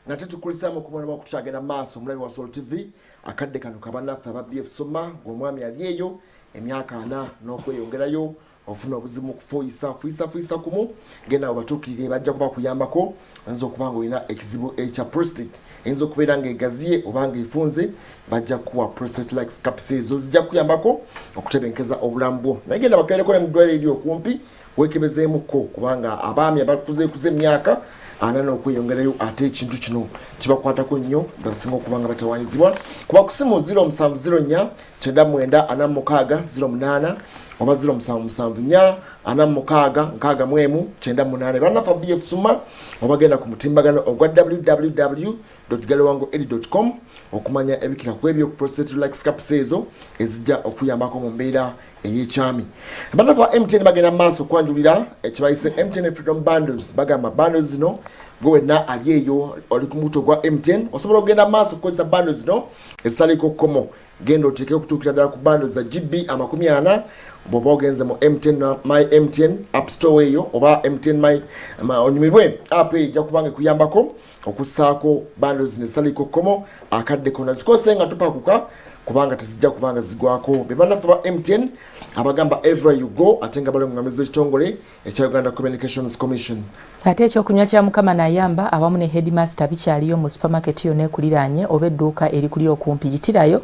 nate tukulisamu kubona bakukyagenda maaso omulabi wa Soul TV akadde kano kabanaffe aba BF Soma ng'omwami ali eyo emyaka 4 n'okweyongerayo ofuna obuzibu kufuuyisa kumu genda obatuukirire bajja kuba kuyambako oyinza okuba nga olina ekizibu ekya prostate eyinza okubeera ng'egaziye oba ng'efunze bajja kuwa prostate like scapes ezo zijja kuyambako okutebenkeza obulamu bwo naye genda bakeereko ne mu ddwaliro eriri okumpi weekebezeemuko kubanga abaami abakuzeekuze emyaka anana okweyongerayo ate ekintu kino kibakwatako nnyo basinga okubanga batawaanyizibwa kuba ku simu 0704 99 08 oba 0774 46 banafa BF Suma obagenda ku mutimbagano ogwa www.galowango.com okumanya ebikira ku ebyo prostate like scapes ezo ezijja okuyambako mu mbeera eyekyami banafa MTN bagenda maaso kwanjulira ekibayise MTN Freedom Bundles bagamba bundles zino gwenna ali eyo oli ku muto gwa MTN osobola okugenda maaso kukozesa bundles zino ezitaliko komo genda oteeke okutuukira ddala ku bundles za GB 40 bw'oba ogenze mu MTN My MTN App Store eyo oba MTN My onyumirwe app ejja kubanga ekuyambako okussaako bundles zino ezitaliko komo akadde kona zikose nga tupakuka kubanga tezijja kubanga zigwako bebanafa ba MTN abagamba everywhere you go atenga bale ngamizo kitongole ekya Uganda Communications Commission ate ekyokunywa kya mukama nayamba abamu ne headmaster bikyaliyo mu supermarket yo nekuliranye obedduuka eri kuli okumpi yitirayo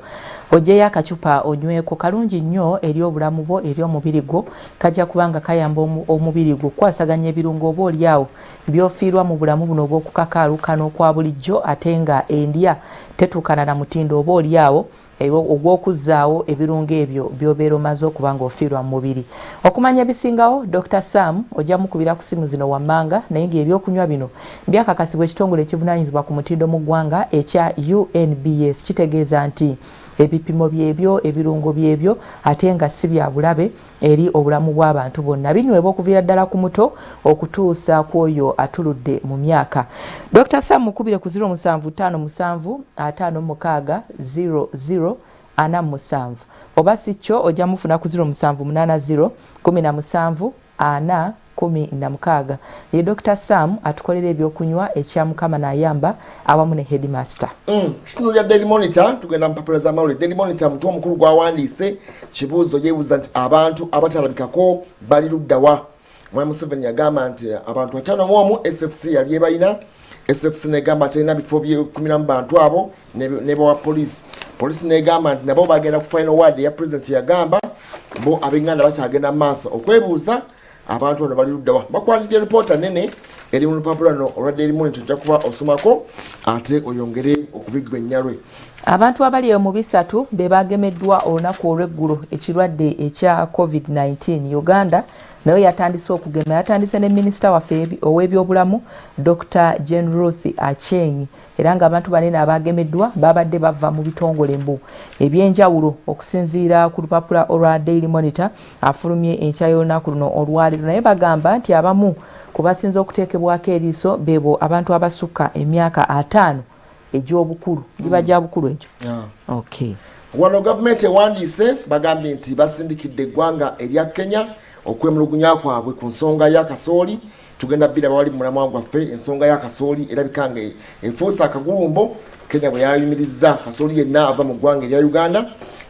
ojeyo akacupa onyweko kalungi nnyo eri obulamu bwo eri omubiri gwo kajja kubanga kayamba omubiri gwo kwasaganya ebirungo oba oliawo byofiirwa mu bulamu buno obw'okukakaaluka n'okwa bulijjo ate nga endya tetuukana na mutindo oba oliawo ogw'okuzzaawo ebirungo ebyo byobeera omaze okuba ng'ofiirwa mu mubiri okumanya ebisingawo Dr. Sam ojja mukubira ku simu zino wammanga naye ng'ebyokunywa bino byakakasibwa ekitongole ekivunaanyizibwa ku mutindo mu ggwanga ekya UNBS kitegeeza nti ebipimo byebyo ebirungo byebyo ate nga si bya bulabe eri obulamu bw'abantu bonna binywebwa okuviira ddala ku muto okutuusa ku oyo atuludde mu myaka Dr. Sam mukubire ku 0757560047 oba si kyo ojja mufuna ku 078017 416 ye Dr. Sam atukolera ebyokunywa ekya mukama nayamba awamu ne headmaster kitunu ya Daily Monitor tugenda mpapula za mawulire Daily Monitor mtu omukulu gwawandiise kibuuzo yeebuuza nti abantu abatalabikako bali luddawa Mwami Museveni yagamba nti abantu 5 SFC yali ebalina SFC negamba terina bifo bye-10 mu bantu abo ne bawa polisi negamba nti nabo bagenda ku final word ya president yagamba bo abenganda bakyagenda maaso okwebuuza abantu bano bali luddawa bakwandikira reporter nene eri mu lupapula no olwa Daily Monitor ojja kuba osomako ate oyongere okubigwennyalwe abantu abali mu bisatu be bagemeddwa olunaku olw'eggulo ekirwadde ekya COVID-19 Uganda nayo yatandise okugema yatandise ne minisita waffe ow'ebyobulamu Dr. Jane Ruth Aceng era nga abantu banene abagemeddwa babadde bava mu bitongole mbu ebyenjawulo okusinziira ku lupapula olwa Daily Monitor afulumye enkya y'olunaku luno olwaleero naye bagamba nti abamu kubasinza okuteekebwako eriiso bebo abantu abasukka emyaka 5 egy'obukulu giba gya bukulu ekyo okay wano government ewandiise bagambye nti basindikidde eggwanga erya Kenya okwemulugunya kwabwe ku nsonga ya kasooli tugenda bbira bawali mu mulamwa gwaffe ensonga ya kasooli erabika nga enfuusa akagulumbo Kenya bwe yayimirizza kasooli yenna ava mu ggwanga erya Uganda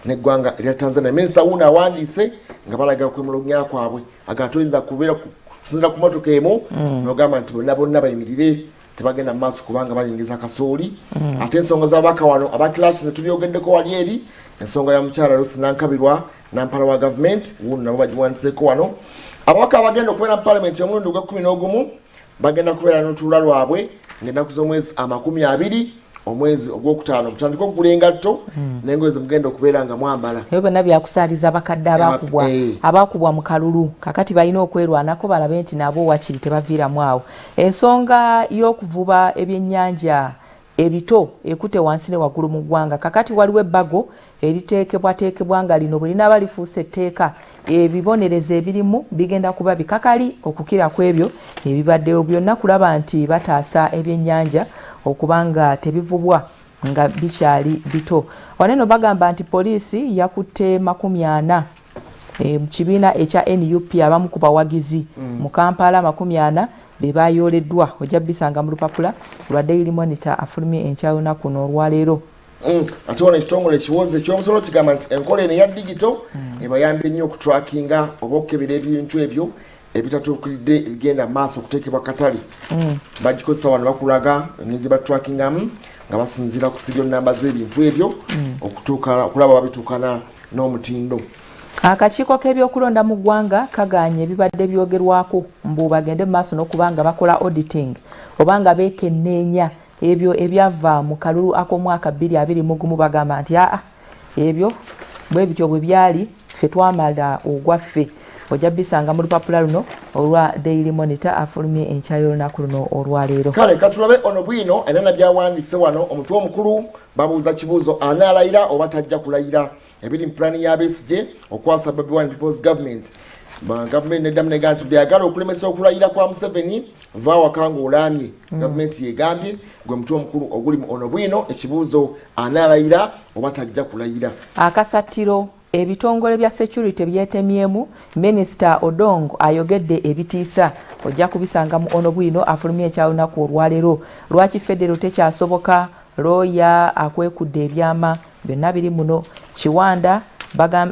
n'eggwanga erya Tanzania minisita wuno awandiise nga balaga okwemulugunya kwabwe agatoyinza kubeera kusinzira ku motoka emu n'ogamba nti bonna bayimirire tebagenda maaso kubanga bayingiza kasooli ate ensonga z'ababaka wano abakilaasi zetubyogeddeko wali eri ensonga ya mukyala Ruth Nankabirwa nampala wa government wuno nabo bagiwandiseeko wano ababaka abagenda okubeera mu parliament y'omulundi gwa 11 bagenda kubeera n'otuula lwabwe ng'ennaku z'omwezi 20 omwezi ogwokutaano mutandika okugula engatto n'engoye zemugenda okubeera nga mwambala ebyo byonna byakusaaliza abakadde abaakubwa mu kalulu kakati balina okwerwanako balabe nti nabo wakiri tebaviiramu awo ensonga y'okuvuba ebyennyanja ebito ekute wansi ne waggulu mu ggwanga kakati waliwo ebbago eriteekebwateekebwa nga lino bwe linaaba lifuuse etteeka ebibonereza ebirimu bigenda kuba bikakali okukira ku ebyo ebibaddeyo byonna kulaba nti bataasa ebyennyanja okubanga tebivubwa nga bikyali bito waneno bagamba nti poliisi yakutte 40 mu kibiina ekya NUP abamu ku bawagizi mu Kampala 40 bebayoleddwa ojja bisanga mu lupapula lwa Daily Monitor afulumye enkyawunaku n'olwaleero. Ate wano ekitongole ekiwoze ekyomusolo kigamba nti enkola eno eya digito ebayambye nnyo okutrackinga oba okukebera ebintu ebyo ebitatuukiridde ebigenda maaso okuteekebwa katale. Bagikozesa wano bakulaga engeri batrackingamu nga basinziira ku serial namba z'ebintu ebyo okulaba babituukana n'omutindo. Akakiiko k'ebyokulonda mu ggwanga kaganye ebibadde byogerwako mbu bagende mu maaso n'okubanga bakola auditing oba nga beekenneenya ebyo ebyava mu kalulu ak'omwaka 2021 bagamba nti ebyo bwe bityo bwe byali ffe twamala ogwaffe. Ojja bisanga mu lupapula luno olwa Daily Monitor afulumye enkyayo olunaku luno olwaleero. Kale katulabe ono bwino era nabyawandise wano omutwe omukulu babuuza kibuuzo anaalayira oba tajja kulayira ebiri mu plani ya Besigye okwasa Bobi Wine People's Government. Gavumenti neddamu negamba nti byagala okulemesa okulayira kwa Museveni va wakanga olaamye. Gavumenti yegambye gwe mutwe omukulu oguli mu ono bwino ekibuuzo anaalayira oba tajja kulayira. Akasatiro ebitongole bya security byetemyemu Minister Odongo ayogedde ebitiisa ojja kubisanga mu ono bwino afulumye ekyawunaku olwaleero. Lwaki federo tekyasoboka looya akwekudde ebyama byonna biri muno. Kiwanda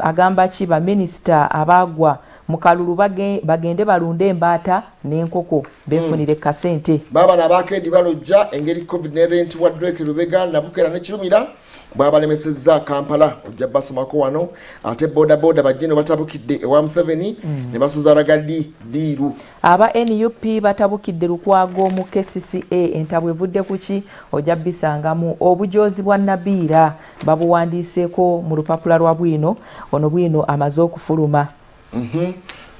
agamba ki ba minister abagwa mu kalulu bagende balunde embaata n'enkoko befunire kasente. Baba nabakeedi balojja engeri COVID-19 wa Drake Lubega Nabukera ne Kirumira babalemesezza Kampala ojja basomako wano ate boda bajjeno batabukidde ewa Museveni ne basuuza ragadi diiru. Aba NUP batabukidde Lukwago mu KCCA entabwe evudde kuki ojja bisangamu obujozi bwa Nabiira babuwandiiseeko mu lupapula lwa bwino ono bwino amaze okufuluma.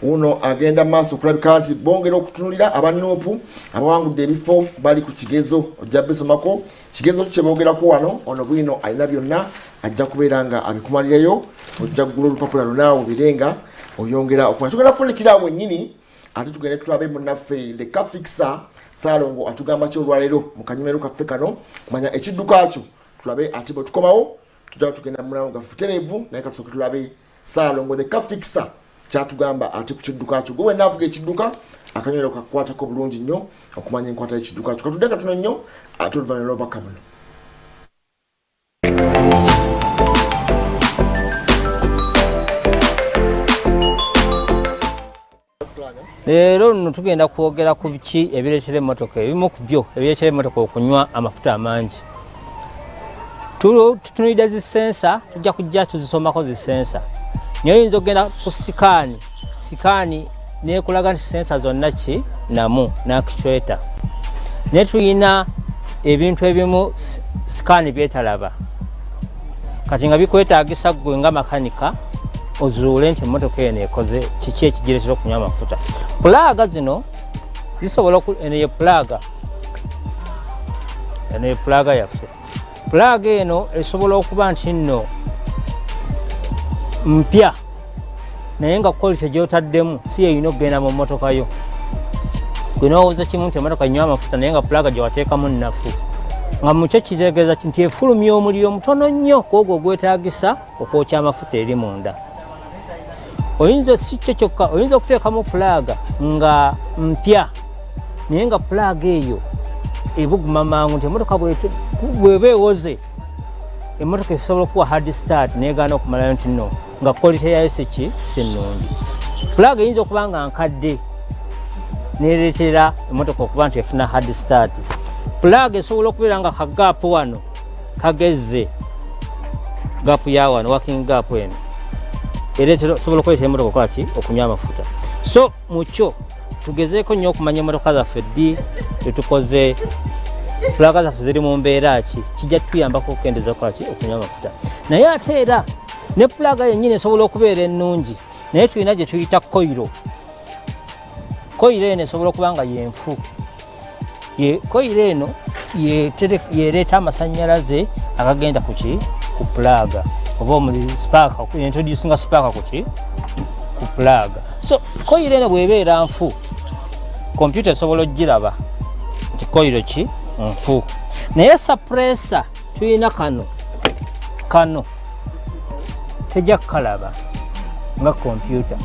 Uno agenda maaso kulabika nti bongera okutunulira abanoopu abawangudde ebifo bali ku kigezo ojja bisomako kigezo kyebogerako wano ono bwino alina byonna ajja kubeera nga abikumalirayo ojja kugula olupapula lunaawo birenga oyongera okumanya tugenda kufunikira awo nnyini ate tugende tulabe munnaffe the Kafixa Saalongo atugamba ki olwaleero mu kanyumero kaffe kano kumanya ekidduka kyo tulabe ate bwe tukomawo tujja tugenda mulamu gaffe tereevu naye katusooke tulabe Saalongo the Kafixa kyatugamba ate ku kidduka kyo gwe naavuga ekidduka akanyumero kakwatako bulungi nnyo okumanya enkwata y'ekidduka kyo katudde katono nnyo ate oluvannyuma lw'obubaka buno. Leero nno tugenda kwogera ku biki ebireetera emmotoka ebimu ku byo ebireetera emmotoka okunywa amafuta amangi. Tutunulidde zisensa tujja kujja tuzisomako zisensa. Naye oyinza okugenda ku sikaani nekulaga nti sensa zonna ki namu n'akicweta. Naye tulina ebintu ebimu sikaani byetalaba. Kati nga bikwetaagisa ggwe nga makanika ozuule nti emmotoka eno ekoze kiki ekigireetera okunywa amafuta. Pulaaga zino zisobola eno ye pulaaga yaffe. Pulaaga eno esobola okuba nti nno mpya naye nga quality gy'otaddemu si yeyina okugenda mu mmotoka yo. Gwe n'owooza kimu nti emmotoka nywa amafuta naye nga pulaaga gye wateekamu nnafu. Nga mu kyo kitegeeza nti efulumya omuliro mutono nnyo kwogwo ogwetaagisa okwokya amafuta eri munda. Oyinza si kyo kyokka, oyinza okuteekamu pulaaga nga mpya naye nga pulaaga eyo ebuguma mangu nti emmotoka bw'eba ewoze emmotoka esobola okuwa hard start neegaana okumalayo nti nno nga quality yayo si nnungi. Pulaaga eyinza okuba nga nkadde neereetera emmotoka okuba nti efuna hard start. Pulaaga esobola okubeera nga kagaapu wano kagezze gaapu ya wano working gaapu eno esobola okuleetera emmotoka okukola ki okunywa amafuta. So mu kyo tugezeeko nnyo okumanya emmotoka zaffe ddi tetukoze pulaaga zaffe ziri mu mbeera ki kijja tuyambako okukendeeza okukola ki okunywa amafuta. Naye ate era ne pulaaga yennyini esobola okubeera ennungi naye tulina gye tuyita koyiro. Koyiro eno esobola okuba nga yenfu. Koyiro eno yereeta amasannyalaze agagenda ku pulaaga oba omuli spaaka introducinga spaaka ku pulaaga. So koyiro eno bw'ebeera nfu kompyuta esobola ogiraba nti koyiro ki nfu. Naye suppressor tulina kano tejja kukalaba nga kompyuta.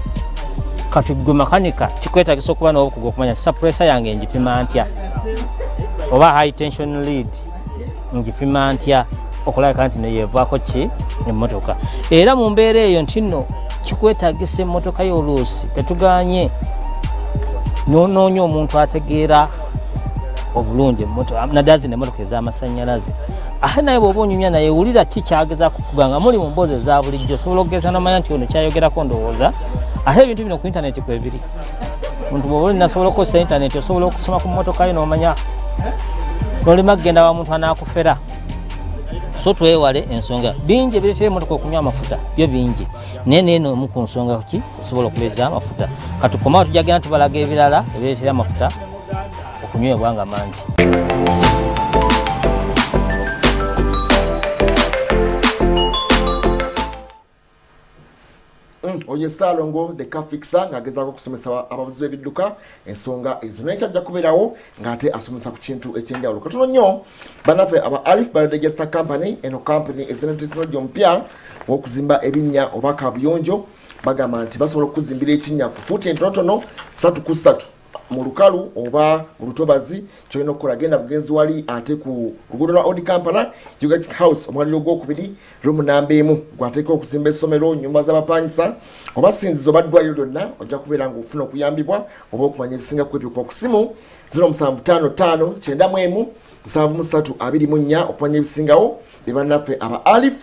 kati gwe makanika kikwetagisa okuba n'obukugu okumanya suppressor yange njipima ntya oba high tension lead njipima ntya okulabika nti neyevaako ki emmotoka. Era mu mbeera eyo nti nno kikwetagisa emmotoka y'oluusi tetuganye n'onoonya omuntu ategeera obulungi emmotoka naddazi n'emmotoka ez'amasannyalaze. Ate naye bw'oba onyumya naye wulira ki kyagezaako kukuganga muli mu mboozi eza bulijjo osobola okugeza n'omanya nti ono kyayogerako ndowooza. Ate ebintu bino ku intaneti kwebiri. Omuntu bw'oba olinasobola okukozesa intaneti osobola okusoma ku mmotoka yo n'omanya n'olema kugenda wa muntu anaakufera. So twewale ensonga bingi ebireetera emmotoka okunywa amafuta byo bingi naye neeno omu ku nsonga ki esobola okuleetera amafuta. Katukomawo tujagenda tubalaga ebirala ebireetera amafuta okunywebwa nga mangi. Oye Salongo the car fixer ngagezaako kusomesa abavuzi b'ebidduka ensonga ezo naye kyajja kubeerawo ng'ate asomesa ku kintu ekyenjawulo. Katono nnyo bannaffe aba Alif Biodigester Company, eno company ezina tekinologiya omupya w'okuzimba ebinnya oba kabuyonjo. Bagamba nti basobola okuzimbira ekinnya ku fuuti entonotono 3x3 mu lukalu oba mu lutobazi. Kyolina okukola genda bugenzi wali ate ku luguudo lwa Old Kampala Yugat House omwaliro gw'okubiri room namba 1 gwateeka okuzimba essomero, nyumba z'abapangisa oba sinzizo oba ddwaliro lyonna ojja kubeera ng'ofuna okuyambibwa oba okumanya ebisinga ku ebyo ku simu 0755 91 7324 okumanya ebisingawo be bannaffe aba Alif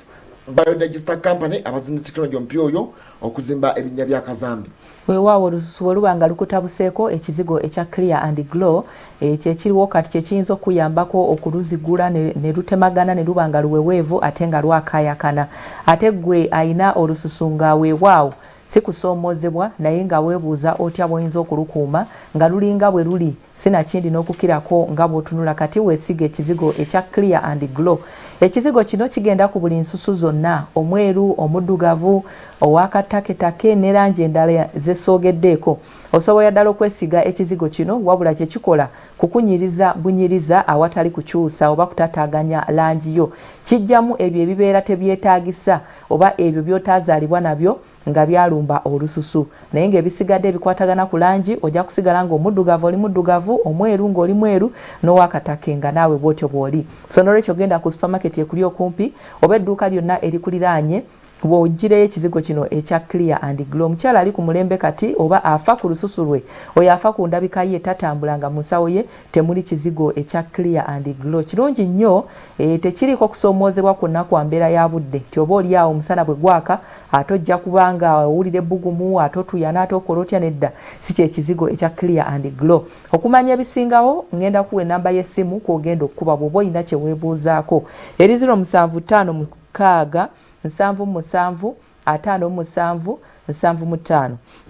Biodigester Company abazimba tekinologiya omupya oyo okuzimba ebinnya bya kazambi. Weewaawo olususu bwe luba nga lukutabuseeko ekizigo ekya Clear and Glow kyekiriwo kati kyekiyinza okuyambako okuluzigula ne lutemagana ne luba nga luweweevu ate nga lwakaayakana. Ate gwe ayina olususu nga weewaawo si kusoomozebwa naye nga weebuuza otya bw'oyinza okulukuuma nga lulinga bwe luli sinakindi n'okukirako nga bw'otunula kati weesiga ekizigo ekya Clear and Glow. Ekizigo kino kigenda ku buli nsusu zonna, omweru, omuddugavu, owakataketake ne langi endala zesoogeddeeko. Osobola ddala okwesiga ekizigo kino wabula kye kikola kukunyiriza bunyiriza awatali kukyusa oba kutataaganya langi yo. Kijjamu ebyo ebibeera tebyetaagisa oba ebyo by'otaazaalibwa nabyo nga byalumba olususu. Naye ng'ebisigadde ebikwatagana ku langi ojja kusigala ng'omuddugavu oli muddugavu, omweru ng'oli mweru, n'owakatake nga naawe bw'otyo bw'oli. So n'olwekyo genda ku supermarket ekuli okumpi oba edduuka lyonna erikuliraanye bw'ogireyo ekizigo kino ekya Clear and Glow. Omukyala ali ku mulembe kati oba afa ku lususu lwe oyo afa ku ndabika ye tatambulanga mu nsawo ye temuli kizigo ekya Clear and Glow. Kirungi nnyo tekiriko kusoomoozebwa kwonna kwa mbeera ya budde nti oba oli awo omusana bwe gwaka ate ojja kubanga owulira ebbugumu ate otuyana ate okola otya nedda si kyekizigo ekya Clear and Glow. Okumanya ebisingawo ngenda kuwa ennamba y'essimu kw'ogenda okukuba bw'oba olina kye weebuuzaako eri 0756 7 57 55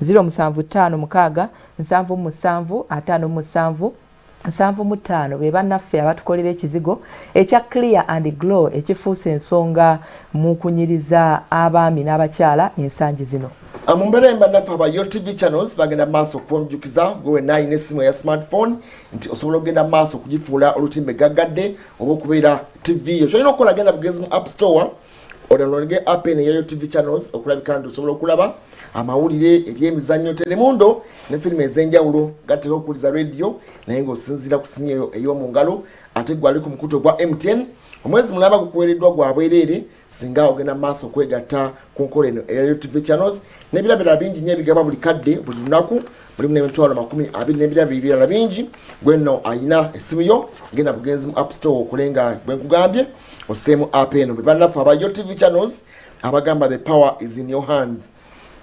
0756 7 57 be bannaffe abatukolera ekizigo ekya Clear and Glow ekifuusa ensonga mu kunyiriza abaami n'abakyala ensangi zino. Mu mbeera embannaffe aba YoTV channels bagenda maaso okwonjukiza gwe wenna alina essimu ya smartphone nti osobola okugenda maaso okugifuula olutimbe gaggadde oba okubeera TV yo. Kyolina okukola genda bugenzi mu App Store odownloadinge app eno ya YoTV channels okulabika nti osobola okulaba amawulire ebyemizannyo telemundo ne firimu ez'enjawulo gatera okuwuliza radio naye ng'osinziira ku simu eyo ey'omu ngalo ate gwali ku mukuto gwa MTN. Omwezi mulamba gukuweereddwa gwa bwereere singa ogenda maaso okwegatta ku nkola eno eya YoTV channels n'ebirabira bingi nnyo ebigaba buli kadde buli lunaku mulimu n'emitwalo 20 n'ebirala bingi. Gwe nno alina essimu yo genda bugenzi mu App Store okulenga bwe nkugambye osseemu app eno. Be bannaffe aba YoTV channels abagamba the power is in your hands.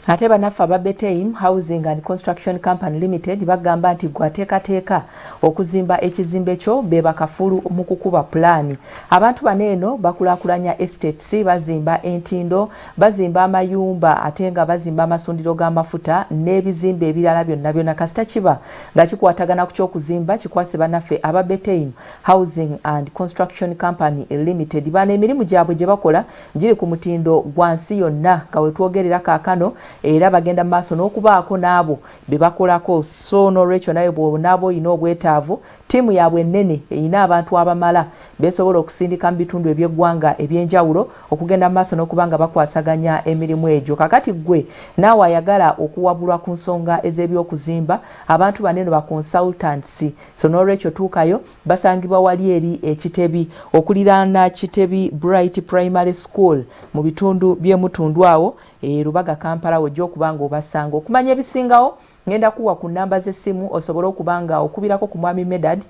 Ate bannaffe aba Beteim Housing and Construction Company Limited bagamba nti gwateekateeka okuzimba ekizimbe kyo be bakafulu mu kukuba pulaani. Abantu baneeno bakulaakulanya estates, bazimba entindo, bazimba amayumba ate nga bazimba amasundiro g'amafuta n'ebizimbe ebirala byonna byonna kasita kiba nga kikwatagana ku ky'okuzimba kikwase bannaffe aba Beteim Housing and Construction Company Limited. Bano emirimu gyabwe gye bakola giri ku mutindo gwa nsi yonna nga wetwogerera kaakano era bagenda maaso n'okubaako n'abo be bakolako. So n'olwekyo nawe bw'onaaba olina obwetaavu tiimu yaabwe ennene erina abantu abamala besobola okusindika mu bitundu eby'eggwanga ebyenjawulo okugenda mu maaso n'okuba nga bakwasaganya emirimu egyo. Kakati gwe naawe ayagala okuwabulwa ku nsonga ez'ebyokuzimba, abantu banene ba consultants, so n'olwekyo tuukayo, basangibwa wali eri Kitebi okuliraana Kitebi Bright Primary School mu bitundu by'emutundu awo Lubaga Kampala wojja okuba nga obasanga. Okumanya ebisingawo ngenda kuwa ku namba z'essimu osobole okuba nga okubirako ku Mwami Medad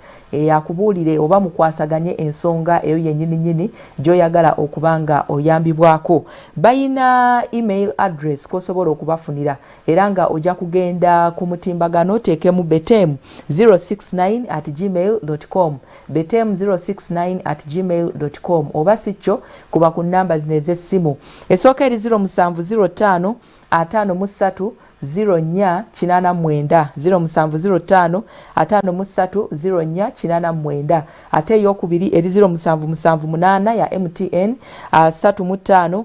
akubuulire oba mukwasaganye ensonga eyo yennyini gy'oyagala okuba nga oyambibwako. Bayina email address k'osobola okubafunira era nga ojja kugenda ku mutimbagano oteekemu betem069@gmail.com betem069@gmail.com oba si kyo kuba ku namba zino ez'essimu. Esooka eri 0705 53 0489 0705 53 0489 ate eyokubiri eri 0778 ya MTN 35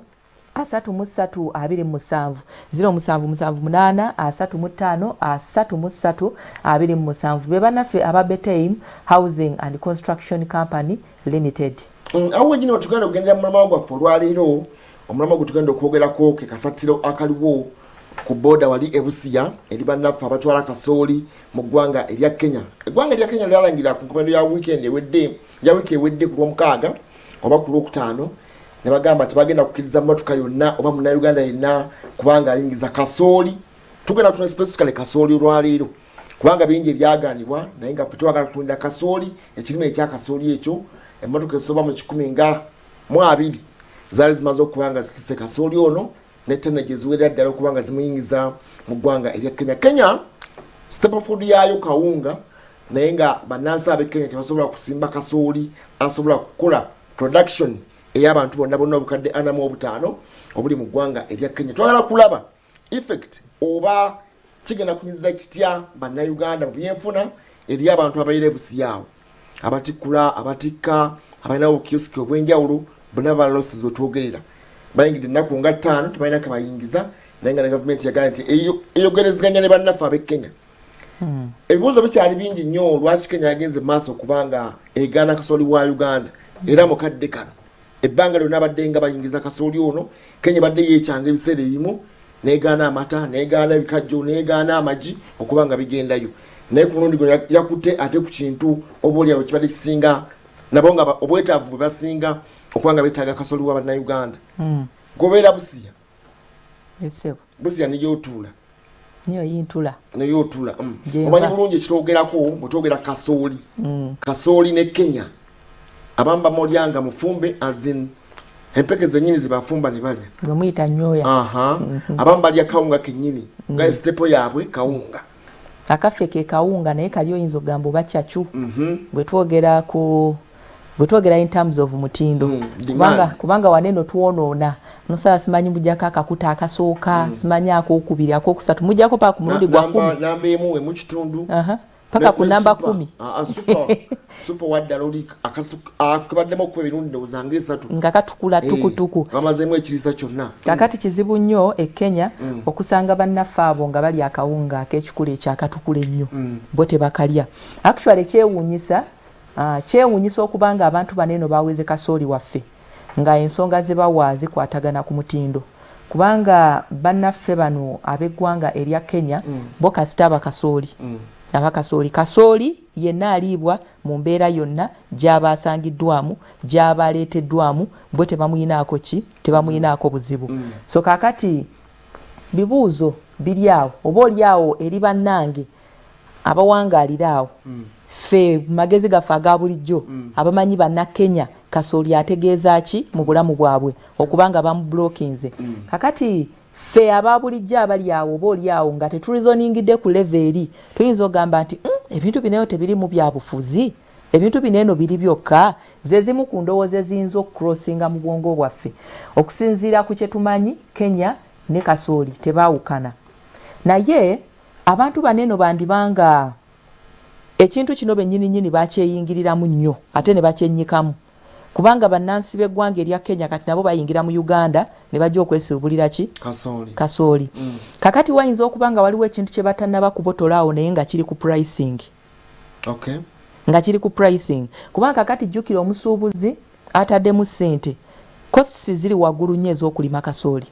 33 27 0778 35 33 27 be banaffe aba Beteim Housing and Construction Company Limited. Awo wenyini watugenda kugendera mulama gwaffe olwaleero omulama gwe tugenda okwogerako ke kasatiro akaliwo ku boda wali ebusiya eri bannaffe abatwala kasooli mu ggwanga erya Kenya. Eggwanga erya Kenya lyalangira ku nkomerero ya wiiki ewedde ku Lwomukaaga oba ku Lwokutaano ne bagamba tebagenda kukkiriza mmotoka yonna oba munnayuganda yenna kubanga ayingiza kasooli. Tugenda tuna specifically kasooli olwaleero kubanga bingi ebyaganibwa naye nga ffe twagala kutunda kasooli, ekirime ekya kasooli ekyo emmotoka esoba mu 12 zaali zimaze okuba nga zitise kasooli ono netana jezuwera ddala okuba nga zimuyingiza mu ggwanga erya Kenya. Kenya staple food yaayo kawunga naye nga bannansi ab'e Kenya tebasobola kusimba kasooli asobola kukola production ey'abantu bonna obukadde 45 obuli mu ggwanga erya Kenya. Twagala kulaba effect oba kigenda kunyiza kitya bannayuganda mu byenfuna eri abantu abayira ebusiyaawo abatikula abatikka abalina obukioski obw'enjawulo bonna balosses wetwogerera bayingidde ennaku nga 5 tebalina kebayingiza naye nga ne gavumenti yagala nti eyogerezeganya ne bannaffe ab'e Kenya. Ebibuuzo bikyali bingi nnyo lwaki Kenya yagenze mu maaso okubanga egaana kasooli wa Uganda era mukadde kano ebbanga lyonna abadde nga bayingiza kasooli ono. Kenya badde yeekyanga ebiseera ebimu neegaana amata neegaana ebikajjo neegaana amagi okuba nga bigendayo naye ku mulundi guno yakutte ate ku kintu obaolyawo kibadde kisinga nabo nga obwetaavu bwe basinga okuba nga beetaaga kasooli wa bannayuganda. Gobeera busiya busiya niyootuula niyootuula omanyi bulungi ekitwogerako bwetwogera kasooli kasooli ne Kenya abamu bamulyanga mufumbe azin empeke zennyini zibafumba ne balya ng'omuyita nnyoya. Abamu balya kawunga kennyini nga stepo yaabwe kawunga akaffe ke kawunga naye kali oyinza okugamba oba kyacu bwe twogera in terms of mutindo kubanga waneno tuwonoona nosala simanyi mujjako akakuta akasooka simanyi akokubiri akokusatu mujjako paka ku mulundi gwa 10 namba emu mu kitundu paka ku namba 10 super waddala oli akabaddemu okuba ebirundi ndowooza esatu nga katukula tukutuku bamazeemu ekiriisa kyonna. Kakati kizibu nnyo e Kenya okusanga bannaffe abo nga bali akawunga ak'ekikula ekyakatukula ennyo bo tebakalya. Actually kyewuunyisa okuba nga abantu baneno baweze kasooli waffe nga ensonga ze bawa zikwatagana ku mutindo kubanga bannaffe bano ab'eggwanga erya Kenya bo kasita abakasooli kasooli yenna aliibwa mu mbeera yonna gy'aba asangiddwamu gy'aba aleeteddwamu bo tebamuyinaako tebamuyinaako buzibu. So kakati bibuuzo biri awo oba oli awo eri bannange abawangaalira awo ffe magezi gaffe aga bulijjo abamanyi bannakenya kasooli ategeeza ki mu bulamu bwabwe okubanga bamublokinze. Kakati ffe aba bulijjo abali awo oba oli awo nga teturizoningidde ku level eri tuyinza ogamba nti ebintu bineeno tebiri mu byabufuzi ebintu bineeno biri byokka ze zimu ku ndowooza eziyinza okucrossinga mu bwongo bwaffe okusinziira ku kye tumanyi Kenya ne kasooli tebaawukana naye abantu baneeno bandibanga ekintu kino bennyini bakyeyingiriramu nnyo ate ne bakyennyikamu kubanga bannansi b'eggwanga erya Kenya kati nabo bayingira mu Uganda ne bajja okwesibulira ki kasooli. Kakati wayinza okuba nga waliwo ekintu kye batannaba kubotola awo naye nga kiri ku pricing. nga kiri ku pricing kubanga kati jjukira omusuubuzi ataddemu ssente costs ziri waggulu nnyo ez'okulima kasooli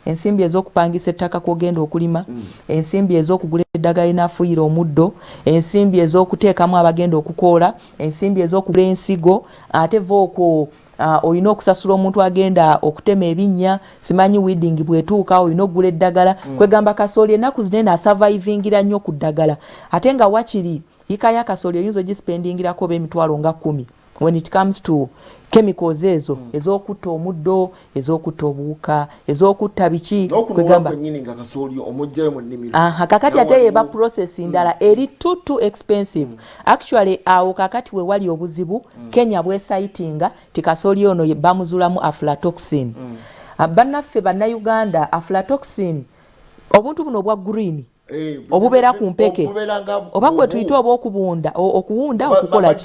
ensimbi ez'okupangisa ettaka kwogenda okulima ensimbi ez'okugula eddagala linaafuuyira omuddo ensimbi ez'okuteekamu abagenda okukoola ensimbi ez'okugula ensigo ate vooko olina okusasula omuntu agenda okutema ebinnya simanyi weeding bwetuuka olina okugula eddagala kwegamba kasooli ennaku zinene asurvivingira nnyo ku ddagala ate nga wakiri yika ya kasooli oyinza ogispendingirako oba emitwalo nga 10 when it comes to chemicals ezo ez'okutta omuddo ez'okutta obuwuka ez'okutta biki kwegamba nyinyi nga kasooli omujjayo mu nnimiro kakati ate yeba process ndala eri too expensive actually awo kakati we wali obuzibu Kenya bwesitinga tikasooli ono bamuzulamu aflatoxin bannaffe bannayuganda aflatoxin obuntu buno obwa green obubeera ku mpeke oba kwe tuyita oba okuwunda okukola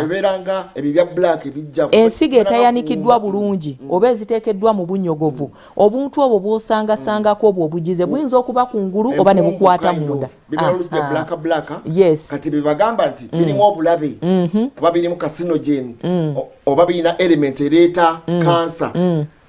ebeeranga ebibya black ebijja ensigo etayanikiddwa bulungi oba eziteekeddwa mu bunnyogovu obuntu obwo bw'osangasangako obwo obugize buyinza okuba ku ngulu oba ne bukwata munda kati bebagamba nti birimu obulabe oba birimu carcinogen oba birina element ereeta kansa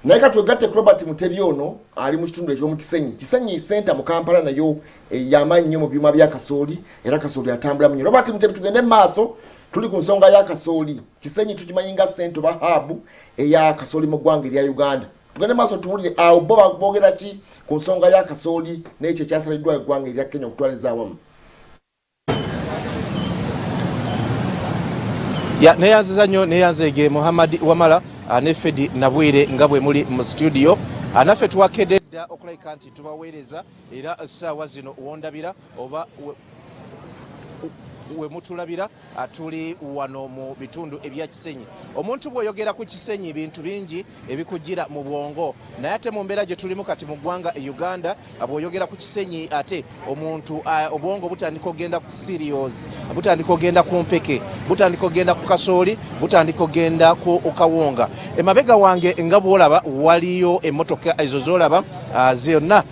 naye katwegatte Robert Mutebi ono ali mu kitundu ekyomu Kisenyi center mu Kampala nayo yamanyi nnyo mu byuma bya kasooli era kasooli atambula munyo. Robert Mutebi tugende maaso tuli ku nsonga ya kasooli Kisenyi tukimanyi nga center ba hub eya kasooli mu ggwanga erya Uganda. Tugende maaso tuwulire awo bo boogera ki ku nsonga ya kasooli n'ekyo ekyasaliddwa eggwanga erya Kenya okutwaliza awamu. Neyanziza nnyo neyanzege Muhammad Wamala ne Fedi Nabwire nga bwe muli mu studio anaffe twakedde dda okulabika nti tubaweereza era essaawa zino wondabira oba we mutulabira atuli wano mu bitundu ebya Kisenyi. Omuntu bw'oyogera ku Kisenyi bintu bingi ebikujira mu bwongo naye ate mu mbeera gye tulimu kati mu ggwanga e Uganda bw'oyogera ku Kisenyi ate omuntu obwongo butandika ogenda ku serious butandika ogenda ku mpeke butandika ogenda ku kasooli butandika ogenda ku kawunga. Emabega wange nga bw'olaba waliyo emmotoka ezo z'olaba zonna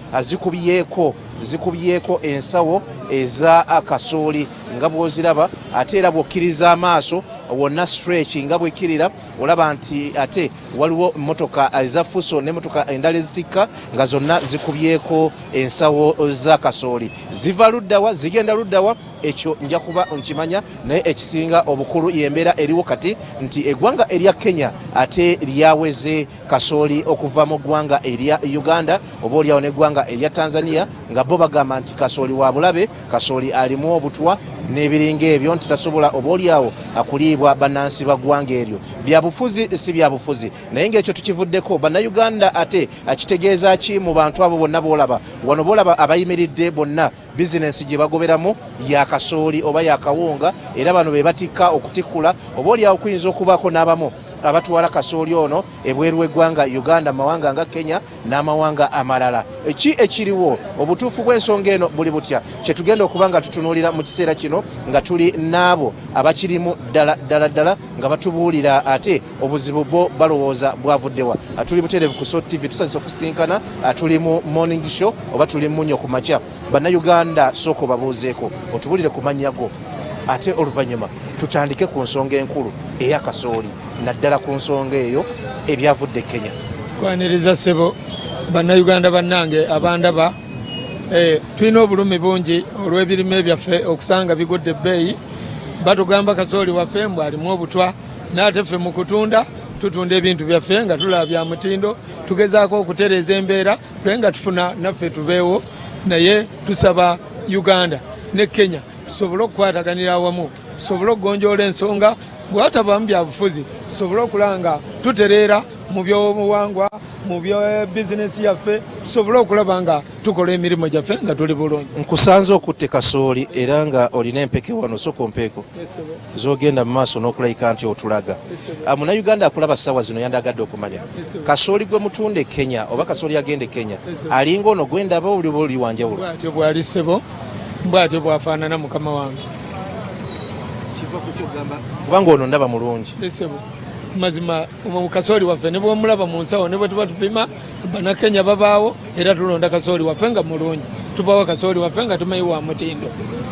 zikubyeko ensawo eza kasooli nga bw'oziraba ate era bw'okkiriza amaaso wonna stretch nga bwekirira olaba nti ate waliwo emmotoka eza fuso n'emmotoka endala ezitikka nga zonna zikubyeko ensawo za kasooli. Ziva luddawa zigenda luddawa ekyo nja kuba nkimanya naye ekisinga obukulu yembeera eriwo kati nti eggwanga erya Kenya ate lyaweze kasooli okuva mu ggwanga erya Uganda oba olyawo n'eggwanga erya Tanzania nga bo bagamba nti kasooli wa bulabe kasooli alimu obutwa n'ebiringa ebyo nti tasobola oba olyawo akuliibwa bannansi baggwanga eryo. Byabufuzi si byabufuzi naye ng'ekyo tukivuddeko bannayuganda ate akitegeeza ki mu bantu abo bonna boolaba wano boolaba abayimiridde bonna bizinensi gye bagoberamu ya kasooli oba ya kawunga era bano be batikka okutikkula oba olyawo kuyinza okubaako n'abamu abatwala kasooli ono ebweru w'eggwanga Uganda amawanga nga Kenya n'amawanga amalala. Eki ekiriwo obutuufu bw'ensonga eno buli butya kyetugenda okuba nga tutunuulira mu kiseera kino nga tuli n'abo abakirimu ddala nga batubuulira ate obuzibu bo balowooza bwavuddewa. Tuli butereevu ku SOT TV tusanyusa okusinkana tuli mu morning show oba tuli munnyo ku makya. Bannayuganda sooka obabuuzeeko otubuulire ku mannya go ate oluvannyuma tutandike ku nsonga enkulu eya kasooli naddala ku nsonga eyo ebyavudde Kenya. Kwaniriza ssebo bannayuganda bannange abandaba tulina obulumi bungi olw'ebirime byaffe okusanga bigudde ebbeeyi batugamba kasooli waffe mbw alimu obutwa n'ate ffe mu kutunda tutunda ebintu byaffe nga tulaba bya mutindo tugezaako okutereeza embeera tule nga tufuna naffe tubeewo naye tusaba Uganda ne Kenya tusobole okukwataganira awamu tusobole okugonjoola ensonga bwatabamu byabufuzi tusobole okulanga tutereera mu byobuwangwa mu byo bizinesi yaffe tusobole okulaba nga tukola emirimu gyaffe nga tuli bulungi. Nkusanze okutte kasooli era nga olina empeke wano so ku mpeeko z'ogenda mu maaso n'okulayika nti otulaga. Munnayuganda akulaba ssaawa zino yandagadde okumanya kasooli gwe mutunda e Kenya oba kasooli agenda e Kenya alinga ono gwendaba oli wanjawulo. Bw'atyo bw'ali ssebo bw'atyo bwafaanana mukama wange kubanga ono ndaba mulungi. Mazima kasooli waffe ne bw'omulaba mu nsawo ne bwe tuba tupima bannakenya babaawo era tulonda kasooli waffe nga mulungi tubawa kasooli waffe nga tumanyi wa mutindo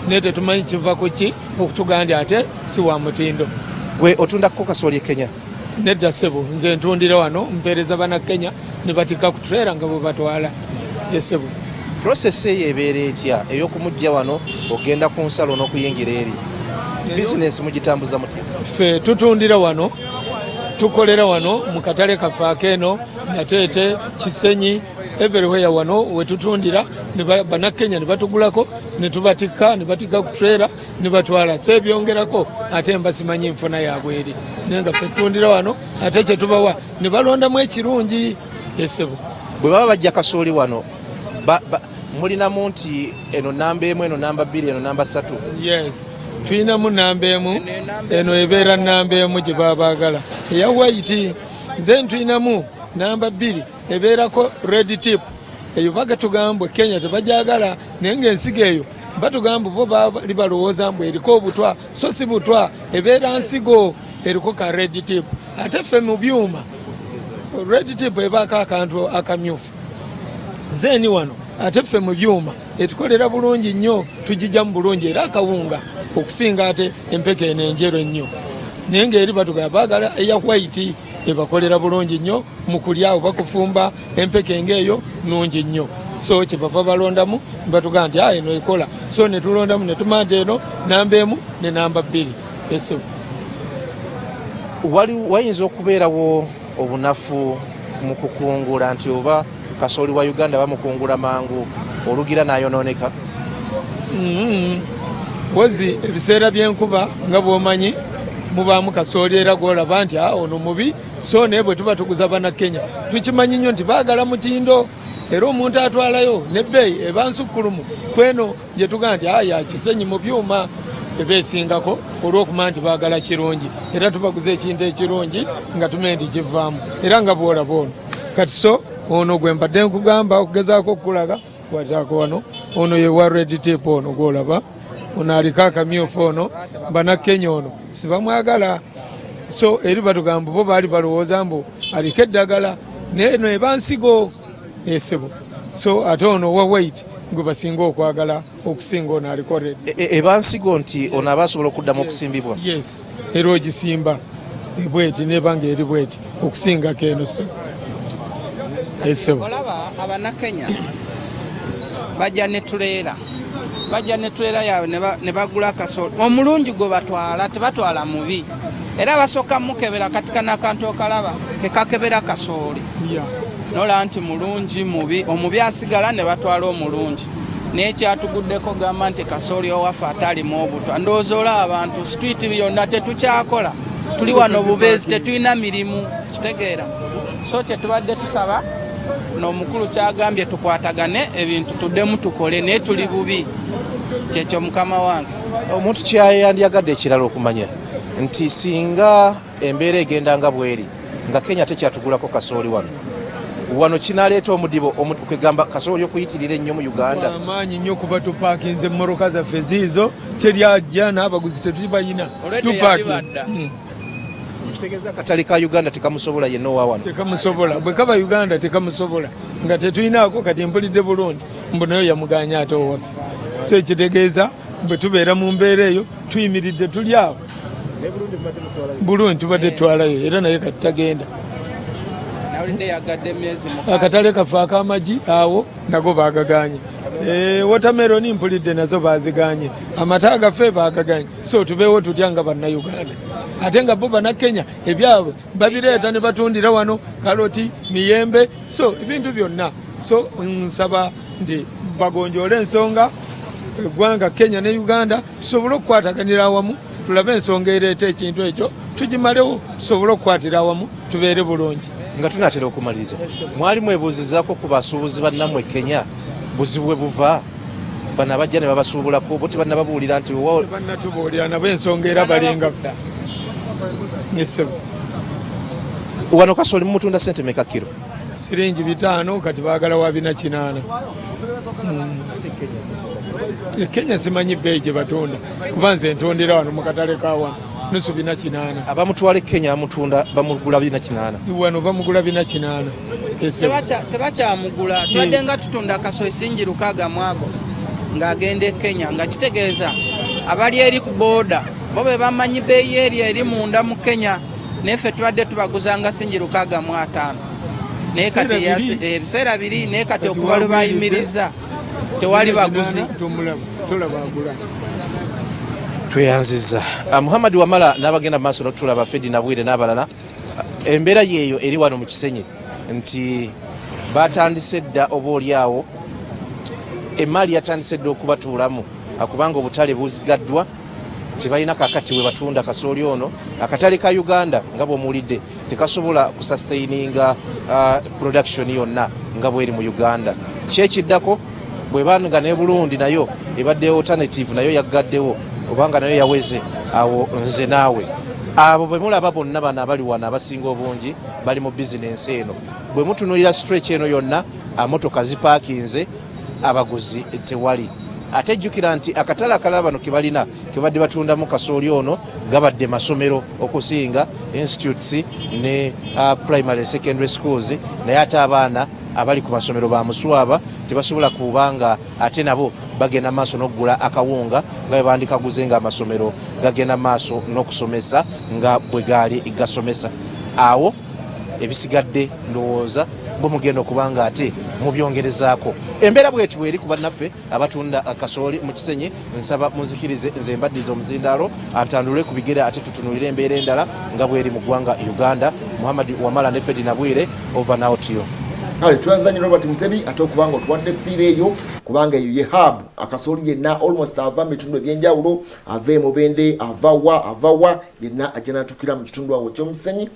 naye tetumanyi kiva ku ki okutugambya ate si wa mutindo. Gwe otundako kasooli e Kenya? Nedda ssebo, nze ntundira wano mpeereza bana Kenya ne batikka ku trailer nga bwe batwala. Ssebo, process eyo ebeera etya ey'okumujja wano ogenda ku nsalo n'okuyingira eri? Bizinensi mugitambuza mutya? Ffe tutundira wano, tukolera wano mu katale kaffe akeeno, Nateete, Kisenyi, everywhere wano wetutundira bannakenya ne batugulako ne tubatikka ne batikka ku trailer ne batwala. So ebyongerako ate mbasimanyi nfuna yaabwe eri naye nga ffe tutundira wano ate kye tubawa ne balondamu ekirungi. Ssebo, bwe baba bajja kasooli wano mulinamu nti eno namba emu, eno namba bbiri, eno namba ssatu? Yes, tuyinamu namba emu, eno ebeera namba emu gye baba baagala eya white. Nze tuyinamu namba bbiri ebeerako red tip, eyo bagatugamba Kenya tebajagala naye ng'ensigo eyo batugamba bo bali balowooza mbu eriko obutwa, so si butwa, ebeera nsigo eriko ka red tip. Ate ffe mu byuma red tip ebaako akantu akamyufu. Zeeni wano ate ffe mu byuma etukolera bulungi nnyo, tugijjamu bulungi era akawunga okusinga ate empeke eno enjeru ennyo. Naye ng'eri batugamba baagala eya white ebakolera bulungi nnyo mu kulyawo bakufumba empeke ng'eyo nungi nnyo. So kye bava balondamu batugamba nti eno ekola, so ne tulondamu ne tumanta eno namba emu ne namba bbiri. Ese wayinza okubeerawo obunafu mu kukungula nti oba kasooli wa Uganda bamukungula mangu olugira n'ayonooneka? Wozi ebiseera by'enkuba nga bw'omanyi mubaamu kasooli era gw'olaba nti ono mubi, so naye bwe tuba tuguza bannakenya tukimanyi nnyo nti baagala mutindo era omuntu atwalayo n'ebbeeyi eba nsukkulumu. Kweno gye tugamba nti ya Kisenyi mu byuma eba esingako olw'okumanya nti baagala kirungi era tubaguza ekintu ekirungi nga tumanyi nti kivaamu era nga bw'olaba ono kati. So ono gwe mbadde nkugamba okugezaako okulaga wataako wano, ono ye wa red tape ono gw'olaba, ono aliko akamyufu, ono bannakenya ono sibamwagala. So eri batugamba bo baali balowooza mbu aliko eddagala naye eno eba nsigo. Ssebo, so ate ono wa white gwe basinga okwagala okusinga ono aliko red. Eba nsigo nti ono aba asobola okuddamu okusimbibwa? Yes, era ogisimba bweti neba nga eri bweti okusingako eno. Ssebo, olaba abannakenya bajja ne tuleera yaabwe ne bagula akasooli omulungi gwe batwala, tebatwala mubi era basooka mukebera kati kana akantu okalaba kekakebera kasooli nola nti mulungi mubi, omubi asigala ne batwala omulungi. Naye kyatuguddeko gamba nti kasooli owaffe atalimu obutwa. Ndowooza olaba abantu street byonna tetukyakola, tuli wano bubeezi, tetulina mirimu, kitegeera. So kyetubadde tusaba n'omukulu kyagambye tukwatagane ebintu tuddemu tukole naye tuli bubi. Kyekyo mukama wange. Omuntu kyayandiyagadde ekirala okumanya nti singa embeera egenda nga bweri nga Kenya tekyatugulako kasooli wano kinaleeta omudibo kwegamba kasooli okuyitirira ennyo mu Uganda? Amaanyi nnyo kuba tupaakinze mmoroka zaffe ziizo teryajja n'abaguzi tetubayina tupaakinze. Kitegeeza akatale ka Uganda tekamusobola yenna owa wano? Tekamusobola, bwe kaba Uganda tekamusobola nga tetuyinaako. Kati mpulidde bulungi mbu nayo yamuganya ate owaffe. So ekitegeeza bwe tubeera mu mbeera eyo tuyimiridde tuli awo bulungi tubadde tutwalayo era naye kati tagenda. Akatale kaffe ak'amagi awo nago baagaganye. Watermelon mpulidde nazo baaziganye, amata gaffe baagaganye. So tubeewo tutya nga bannayuganda ate nga bo bannakenya ebyabwe babireeta ne batundira wano kaloti, miyembe, so ebintu byonna. So nsaba nti bagonjoole ensonga eggwanga Kenya ne Uganda tusobole okukwataganira awamu tulabe ensonga ereeta ekintu ekyo tugimalewo, tusobole okukwatira awamu tubeere bulungi. Nga tunaatera okumaliriza, mwali mwebuuzizaako ku basuubuzi bannammwe Kenya buzibu bwe buva? Bano abajja ne babasuubulako bo tebannababuulira nti bannatubuulira nabo ensonga era balinga ffe. Wano kasooli mumutunda ssente meka kiro? Siringi 5 kati baagala wa 480. Kenya simanyi bbeeyi gye batunda kuba nze ntundira wano mu katale ka wano nusu 480. Abamutwala Kenya bamugula 480? Wano bamugula 480. tebakyamugula tubadde nga tutunda kasooli singi 6 mwago ng'agenda e Kenya nga kitegeeza abali eri ku booda bo be bamanyi bbeeyi eri munda mu Kenya naye ffe tubadde tubaguzanga singi 605 naye kati ebiseera 2 naye kati okuva lwe bayimiriza tewali baguzi. Tweyanziza Muhammad Wamala n'abagenda mu maaso n'otulaba Fedi Nabwire n'abalala embeera yeeyo eri wano mu Kisenyi nti batandise dda oba oliawo emaali yatandise dda okubatuulamu kubanga obutale buzigaddwa tebalina kakati we batunda kasooli ono akatale ka Uganda nga bw'omuwulidde tekasobola kusustaininga production yonna nga bw'eri mu Uganda. Kyekiddako bwe banga ne Burundi nayo ebadde alternative nayo yaggaddewo obanga nayo yaweze awo nze naawe abo bwe mulaba bonna bano abali wano abasinga obungi bali mu bizinensi eno bwe mutunuulira stretch eno yonna motoka zipaakinze abaguzi tewali ate jjukira nti akatale akalala bano kebalina kebadde batundamu kasooli ono gabadde masomero okusinga institutes ne primary and secondary schools naye ate abaana abali ku masomero ba muswaba tebasobola kubanga ate nabo bagenda maaso n'okugula akawunga nga bwe bandikaguze nga amasomero gagenda maaso n'okusomesa nga bwe gaali gasomesa. Awo ebisigadde ndowooza bwe mugenda okubanga ate mubyongerezaako. Embeera bweti bweri ku bannaffe abatunda kasooli mu Kisenyi nsaba munzikirize nze mbaddiza omuzindaalo atandule ku bigere ate tutunuulire embeera endala nga bweri mu ggwanga Uganda. Muhammad Wamala ne Fedi Nabwire over now to you. Kale twanzanyi Robert Mutebi ate okubanga otuwadde fiire eyo kubanga eyo ye hub akasooli yenna almost ava mu bitundu ebyenjawulo ava Mubende avawa yenna ajja n'atuukira mu kitundu awo ky'omu Kisenyi.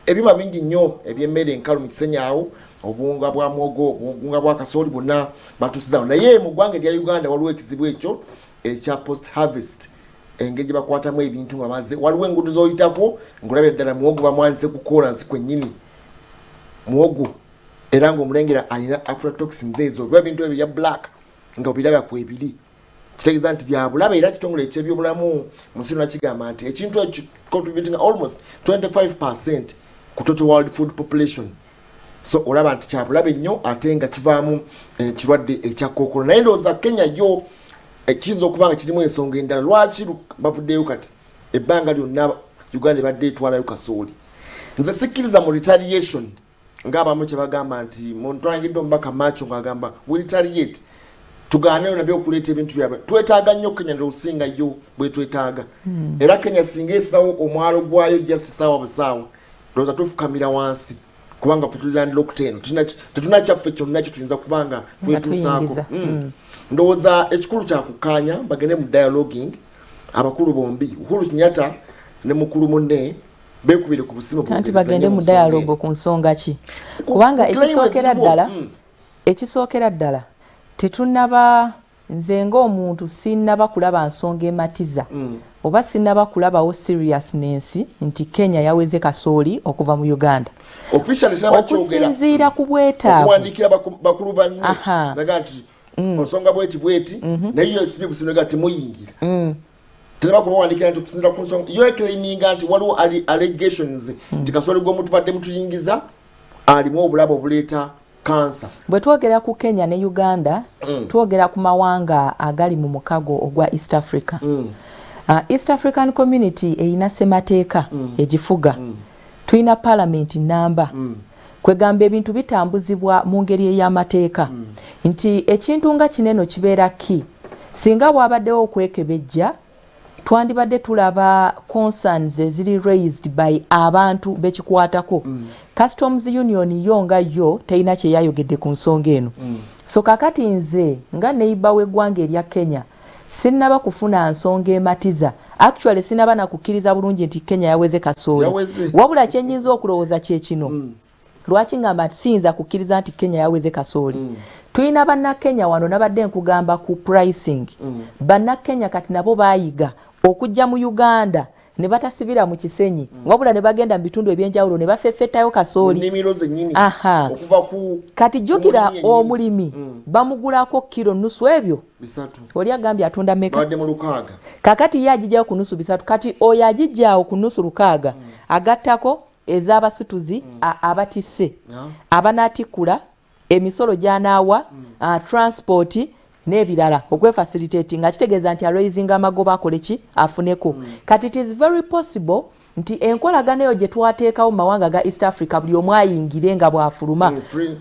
Ebyuma bingi nnyo ebyemmere enkalu mu Kisenyi awo obunga bwa mwogo obunga bwa kasooli bonna batusizawo naye mu ggwanga erya Uganda waliwo ekizibu ekyo ekya post harvest engeri gye bakwatamu ebintu nga baze waliwo enguudo z'oyitako ng'olabira ddala muwogo bamwanise ku kolansi kwennyini muwogo era ng'omulengera alina aflatoxins ezo biba bintu ebyo bya black nga obiraba ku ebiri kitegeeza nti byabulaba era kitongole eky'ebyobulamu musino nakigamba nti ekintu ekyo contributing almost 25% ku total world food population. So olaba nti kyabulabe nnyo ate nga kivaamu kirwadde ekya kookolo naye ndowooza Kenya yo ekiyinza okuba nga kirimu ensonga endala lwaki bavuddeyo kati ebbanga lyonna Uganda ebadde etwalayo kasooli. Nze sikkiriza mu retaliation ng'abamu kye bagamba nti muntwangidde omubaka Macho ng'agamba we retaliate tuganeyo nabyo okuleeta ebintu byabwe twetaaga nnyo Kenya ndowusinga yo bwe twetaaga era Kenya singa esirawo omwalo gwayo just saawa busaawa ndowooza tufukamira wansi kubanga ffe tuli landlocked eno tetuna kyaffe kyonna kye tuyinza kubanga twetuusaako. Ndowooza ekikulu kyakukkaanya bagende mu dialoguing abakulu bombi Uhuru Kenyatta ne mukulu munne beekubire ku busimu nti bagende mu dialogue ku nsonga ki kubanga ekisookera ddala tetunaba nze ng'omuntu sinnaba kulaba nsonga ematiza oba sinnaba kulabawo seriousness nti Kenya yaweze kasooli okuva mu Uganda okusinziira ku bwetaavu okuwandiikira bakulu banne naga nti onsonga bweti naye yo esibi busimu naga temuyingira tenaba kubawandiikira nti okusinziira ku nsonga yo eclaiminga nti waliwo allegations nti kasooli gw'omuntu badde mutuyingiza alimu obulabo obuleeta kansa. Bwe twogera ku Kenya ne Uganda twogera ku mawanga agali mu mukago ogwa East Africa. East African Community eyina ssemateeka egifuga tuyina parliament namba kwegamba ebintu bitambuzibwa mu ngeri ey'amateeka nti ekintu nga kineno kibeera ki singa bwabaddewo okwekebejja twandibadde tulaba concerns eziri raised by abantu bekikwatako. Customs Union yo nga yo teyina kye yayogedde ku nsonga eno. So kakati nze nga neighbor w'eggwanga erya Kenya sinnaba kufuna nsonga ematiza. Actually sinnaba nakukkiriza bulungi nti Kenya yaweze kasooli. Wabula kye nnyinza okulowooza kye kino. Lwaki ngamba siyinza kukkiriza nti Kenya yaweze kasooli. Tuyina bannakenya wano nabadde nkugamba ku pricing. Bannakenya kati nabo baayiga okujja mu Uganda ne batasibira mu Kisenyi wabula ne bagenda mu bitundu ebyenjawulo ne bafeffettayo kasooli nnimiro zennyini okuva ku kati jjukira omulimi bamugulako kilo nusu ebyo bisatu oli agambye atunda meka badde mu lukaaga kakati ye agijjayo ku nusu bisatu kati oyo agijjaawo ku nusu lukaaga agattako ez'abasituzi abatisse abanatikula emisolo gy'anaawa transport n'ebirala okwefacilitate nga kitegeeza nti raising amagoba akole ki afuneko kati it is very possible nti enkolagana eyo gye twateekawo mu mawanga ga East Africa buli omu ayingire nga bw'afuluma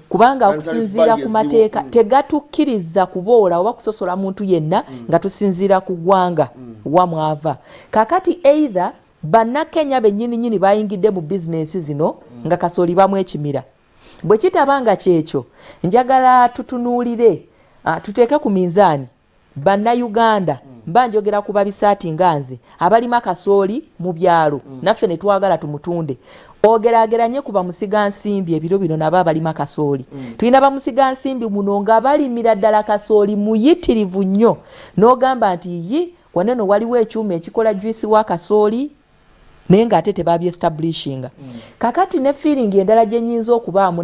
kubanga okusinziira ku mateeka tegatukkiriza kuboola oba kusosola muntu yenna nga tusinziira ku ggwanga wamwava kakati either bannakenya bennyini bayingidde mu bizinensi zino nga kasooli bamwekimira bwe kitabanga kyekyo njagala tutunuulire tuteeke ku minzaani bannayuganda mba njogera ku babisaati nga nze abalima kasooli mu byalo naffe ne twagala tumutunde ogeraageranye ku bamusigansimbi ebiro bino nabo abalima kasooli tulina bamusigansimbi muno nga balimira ddala kasooli muyitirivu nnyo n'ogamba nti yi waneno waliwo ekyuma ekikola juisi wa kasooli naye ng'ate tebabye-establishinga kakati ne feeling endala gye nnyinza okubaamu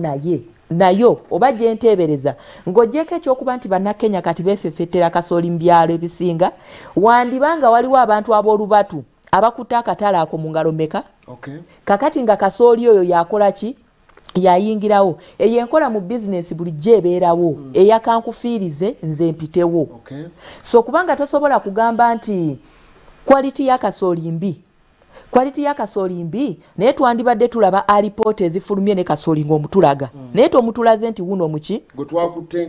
nayo oba gye nteebereza ng'oggyeko ekyokuba nti bannakenya kati beefeffettera kasooli mu byalo ebisinga wandibanga waliwo abantu ab'olubatu abakutte akatale ako mu ngalo meka kakati nga kasooli oyo yakola ki yayingirawo eyo enkola mu bizinesi bulijjo ebeerawo eyakankufiirize nze mpitewo so kubanga tosobola kugamba nti quality ya kasooli mbi quality ya kasooli mbi naye twandibadde tulaba alipoota ezifulumye ne kasooli ng'omutulaga naye tomutulaze nti wuno muki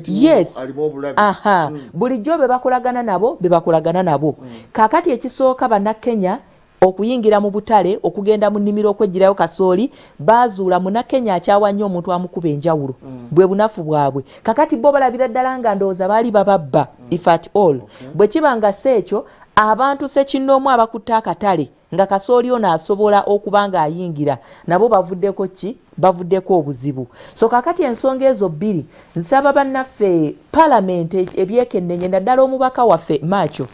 yes bulijjo be bakolagana nabo kakati ekisooka bannakenya okuyingira mu butale okugenda mu nnimiro okwegirayo kasooli baazuula munnakenya akyawa nnyo omuntu amukuba enjawulo bwe bunafu bwabwe kakati bo balabira ddala nga ndowooza baali bababba if at all bwe kiba nga si ekyo abantu sekinnoomu abakutte akatale nga kasooli ono asobola okuba nga ayingira nabo bavuddeko ki bavuddeko obuzibu so kakati ensonga ezo bbiri nsaba bannaffe palamenti ebyekennenye naddala omubaka waffe Macho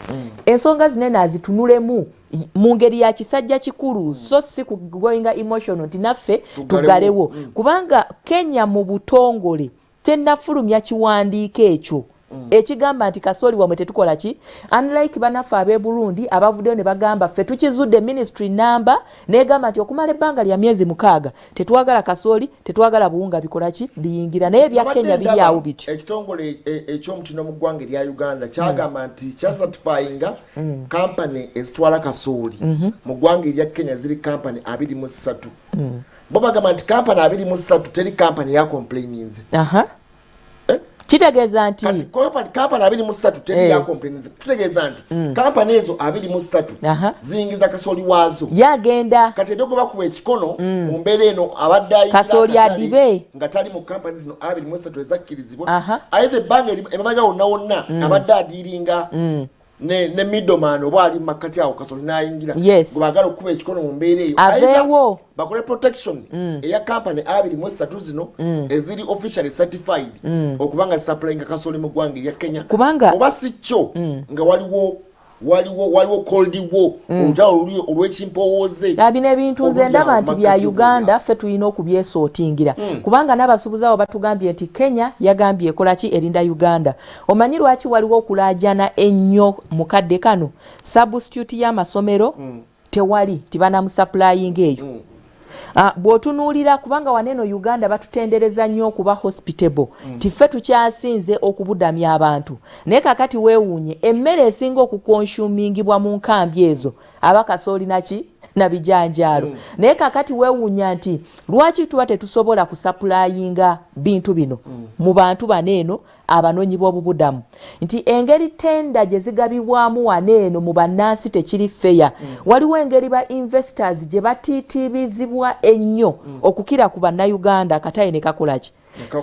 ensonga zinene azitunulemu mu ngeri ya kisajja kikulu so si kugoinga emotional nti naffe tugalewo kubanga Kenya mu butongole tennafulumya kiwandiiko ekyo ekigamba nti kasooli wamwe tetukola ki unlike banaffe ab'e Burundi abavuddeyo ne bagamba ffe tukizudde ministry number negamba nti okumala ebbanga lya myezi 6 tetwagala kasooli tetwagala buwunga bikola ki biyingira naye bya Kenya biri awo bityo ekitongole eky'omutindo mu ggwanga erya Uganda kyagamba nti kyasatifyinga company ezitwala kasooli mu ggwanga erya Kenya ziri company 23 bo bagamba nti company 23 teri company ya complaininze kitegeeza nti kampani 23 teri ya complaints kitegeeza nti kampani ezo 23 ziyingiza kasooli waazo yagenda kati edogoba ku ekikono mu mbeera eno abadde ayingiza kasooli adibe nga tali mu kampani zino 23 ezakkirizibwa ayithe banga emabaga wonna abadde adiiringa ne middleman oba ali makati awo kasooli n'ayingira gwagala okuba ekikono mu mbeera eyo aveewo bakole protection eya company 23 zino eziri officially certified okubanga supplying kasooli mu ggwanga erya Kenya kubanga oba si kyo nga waliwo cold war olutalo olw'ekimpowooze abina ebintu nze ndaba nti bya Uganda ffe tulina okubyesootingira kubanga n'abasuubuzi abo batugambye nti Kenya yagambye ekola ki erinda Uganda omanyi lwaki waliwo okulaajana ennyo mu kadde kano substitute y'amasomero tewali tibanamusupplying eyo bw'otunuulira kubanga waneno Uganda batutendereza nnyo okuba hospitable tiffe tukyasinze okubudamya abantu naye kakati weewuunye emmere esinga okukonsumingibwa mu nkambi ezo abakasooli naki nabijanjaalo naye kakati weewuunya nti lwaki tuba tetusobola kusapulayinga bintu bino mu bantu baneeno abanoonyi b'obubudamu nti engeri tenda gye zigabibwamu waneeno mu bannansi tekiri feya waliwo engeri ba investors gye batiitibizibwa ennyo okukira ku bannayuganda akataye ne kakolaki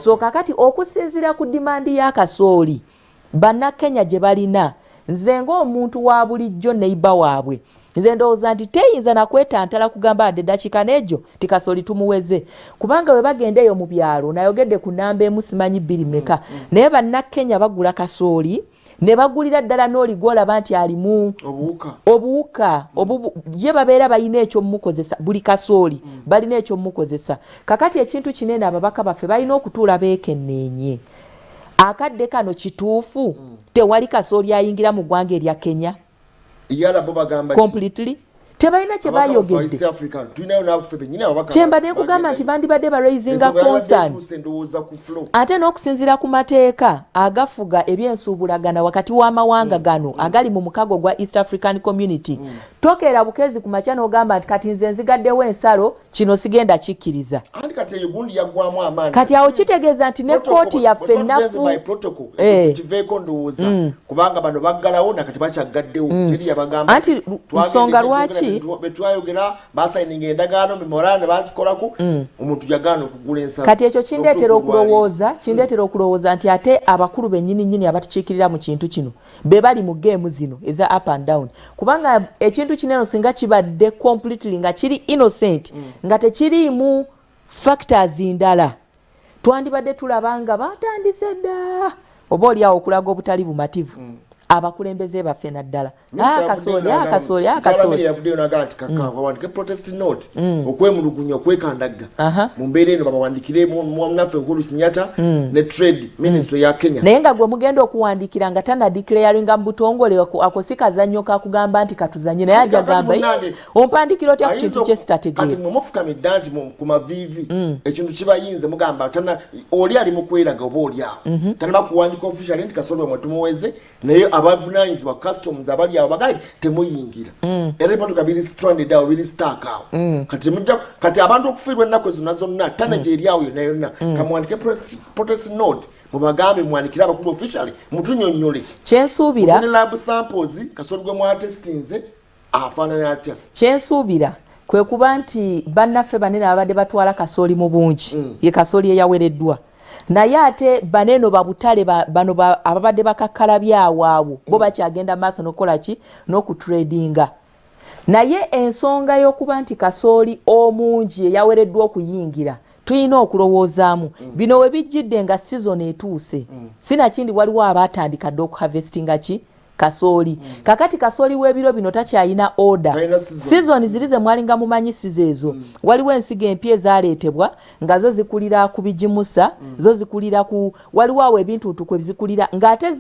so kakati okusinziira ku dimandi ya kasooli bannakenya gye balina nze ng'omuntu wa bulijjo neiba waabwe nze ndowooza nti teyinza nakwetantala kugamba adde eddakiika n'egyo tikasooli tumuweze kubanga we bagenda eyo mu byalo nayogedde ku nnamba emu simanyi bbiri meka naye bannakenya bagula kasooli ne bagulira ddala n'oligolaba nti alimu obuwuka ye babeera balina ekyomumukozesa buli kasooli balina ekyomumukozesa kakati ekintu kinene ababaka baffe balina okutuula beekenneenye akadde kano kituufu tewali kasooli ayingira mu ggwanga erya Kenya yala bo bagamba completely tebalina kye bayogedde kyembadde kugamba nti bandibadde ba raising concern ate n'okusinziira ku mateeka agafuga ebyensuubulagana wakati w'amawanga gano agali mu mukago gwa East African Community tokeera bukezi ku makya n'ogamba nti kati nze nzigaddewo ensalo kino sigenda kikkiriza kati awo kitegeeza nti ne kooti yaffe ennafu kiveeko ndowooza kubanga bano baggalawo nakati bakyagaddewo teri yabagamba anti nsonga lwaki betwayogera basayininga endagaano memoranda ne bazikolako omuntu yagaana okugula ensalo kati ekyo kindeetera okulowooza nti ate abakulu bennyini abatukiikirira mu kintu kino be bali mu geemu zino eza up and down kubanga ekintu kineno singa kibadde completely nga kiri innocent nga tekiriimu factors ndala twandibadde tulaba nga batandise dda oba oliawo okulaga obutali bumativu abakulembeze baffe naddala akasooli yavuddeyo naga nti wawandike protest note okwemulugunya okwekandagga mu mbeera eno babawandikire munaffe Uhuru Kenyatta ne trade ministry ya Kenya naye nga gwe mugenda okuwandikira nga tanadeclaringa mu butongole ako si kazannyo kakugamba nti katuzanye naye ajja gamba ompandikira otya ku kintu kyesitategeera kati mwemufukamidda nti ku maviivi ekintu kibayinze mugamba oli ali mu kweraga oba oliawo tanaba kuwandika officially nti kasolwe mwe tumuweze naye abavunanyizibwa customs abali awo bagaye temuyingira era ebimotoka biri stranded awo biri stuck awo kati abantu okufiirwa ennaku ezo nazonna tanaje eri awo yonna yonna kamwandike protest note mubagambe mwandikire abakulu officially mutunyonyole kyensuubira ne lab samples kasoli gwe mwatestinze afaanana atya kyensuubira kwe kuba nti bannaffe banene abadde batwala kasooli mu bungi ye kasooli eyawereddwa naye ate baneno babutale bano ababadde bakakkala byawaawo bo bakyagenda maaso n'okukola ki n'okutradinga naye ensonga y'okuba nti kasooli omungi eyawereddwa okuyingira tulina okulowoozaamu bino we bijjidde nga season etuuse sinakindi waliwo abaatandika dde okuharvestinga ki kasooli kakati kasooli w'ebiro bino takyayina order season ziri ze mwalinga mumanyi ezo waliwo ensigo empya ezaleetebwa nga zo zikulira ku bijimusa zo zikulira ku waliwo awo ebintu tukwe bizikulira ng'ate